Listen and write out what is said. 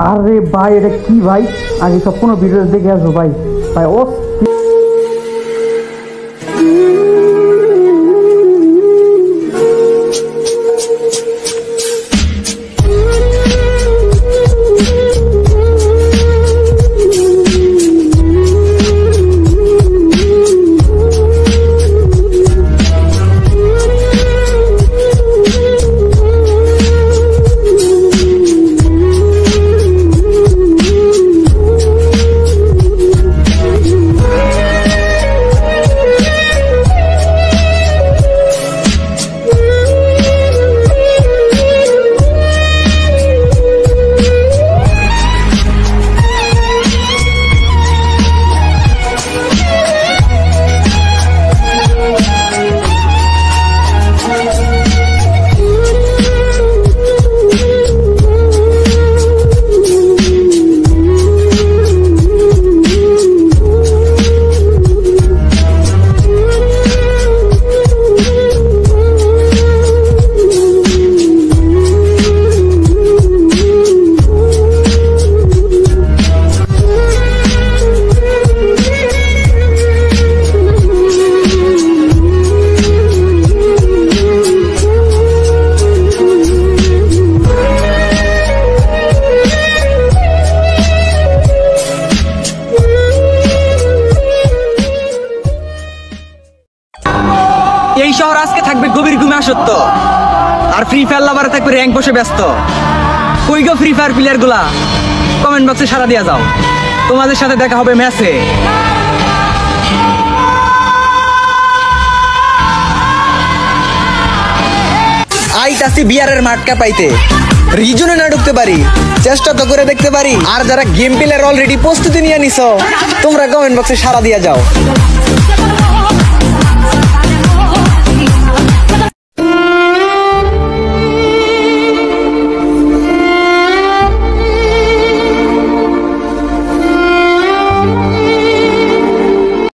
আরে ভাই এটা কি ভাই, আগে সব কোনো ভিডিও দেখে আসবো ভাই। ভাই ও এই শহর আজকে থাকবে গভীর ঘুমে আসত্ব, আর ফ্রি ফায়ার লাভারে থাকবে র্যাঙ্ক বসে ব্যস্ত। কই গো ফ্রি ফায়ার প্লেয়ার গুলা, কমেন্ট বক্সে সাড়া দিয়া যাও, তোমাদের সাথে দেখা হবে ম্যাচে। আইতাছি বিয়ারের মাঠকা পাইতে, রিজনে না ঢুকতে পারি, চেষ্টা তো করে দেখতে পারি। আর যারা গেম প্লেয়ার অলরেডি প্রস্তুতি নিয়ে নিছো, তোমরা কমেন্ট বক্সে সাড়া দিয়া যাও।